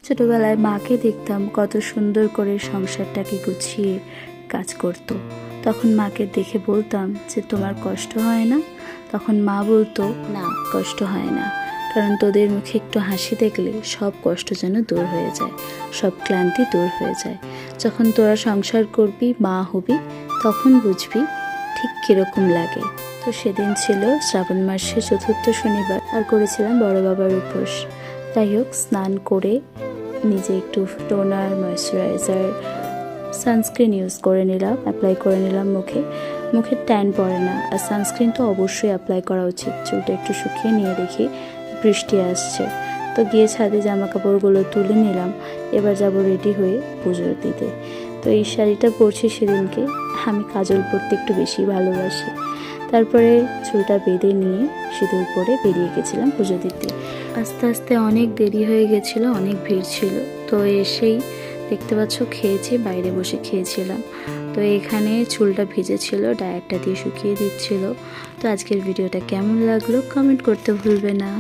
ছোটবেলায় মাকে দেখতাম কত সুন্দর করে সংসারটাকে গুছিয়ে কাজ করত। তখন মাকে দেখে বলতাম যে তোমার কষ্ট হয় না? তখন মা বলতো না, কষ্ট হয় না, কারণ তোদের মুখে একটু হাসি দেখলে সব কষ্ট যেন দূর হয়ে যায়, সব ক্লান্তি দূর হয়ে যায়। যখন তোরা সংসার করবি, মা হবি, তখন বুঝবি ঠিক কীরকম লাগে। তো সেদিন ছিল শ্রাবণ মাসের চতুর্থ শনিবার, আর করেছিলাম বড় বাবার উপোস। যাই হোক, স্নান করে নিজে একটু টোনার, ময়শ্চারাইজার, সানস্ক্রিন ইউজ করে নিলাম, অ্যাপ্লাই করে নিলাম মুখে ট্যান পড়ে না, আর সানস্ক্রিন তো অবশ্যই অ্যাপ্লাই করা উচিত। চুলটা একটু শুকিয়ে নিয়ে দেখি বৃষ্টি আসছে, তো গিয়ে ছাদে জামা কাপড়গুলো তুলে নিলাম। এবার যাব রেডি হয়ে পুজো দিতে। তো এই শাড়িটা পরছি সেদিনকে, আমি কাজল পরতে একটু বেশি ভালোবাসি। তারপরে চুলটা বেঁধে নিয়ে সিঁদুর পরে বেরিয়ে গেছিলাম পুজো দিতে। আস্তে আস্তে অনেক দেরি হয়ে গেছিলো, অনেক ভিড় ছিল। তো এসেই দেখতে পাচ্ছ খেয়েছি, বাইরে বসে খেয়েছিলাম। তো এখানে চুলটা ভিজেছিল, ডায়ারটা দিয়ে শুকিয়ে দিচ্ছিল। তো আজকের ভিডিওটা কেমন লাগলো কমেন্ট করতে ভুলবে না।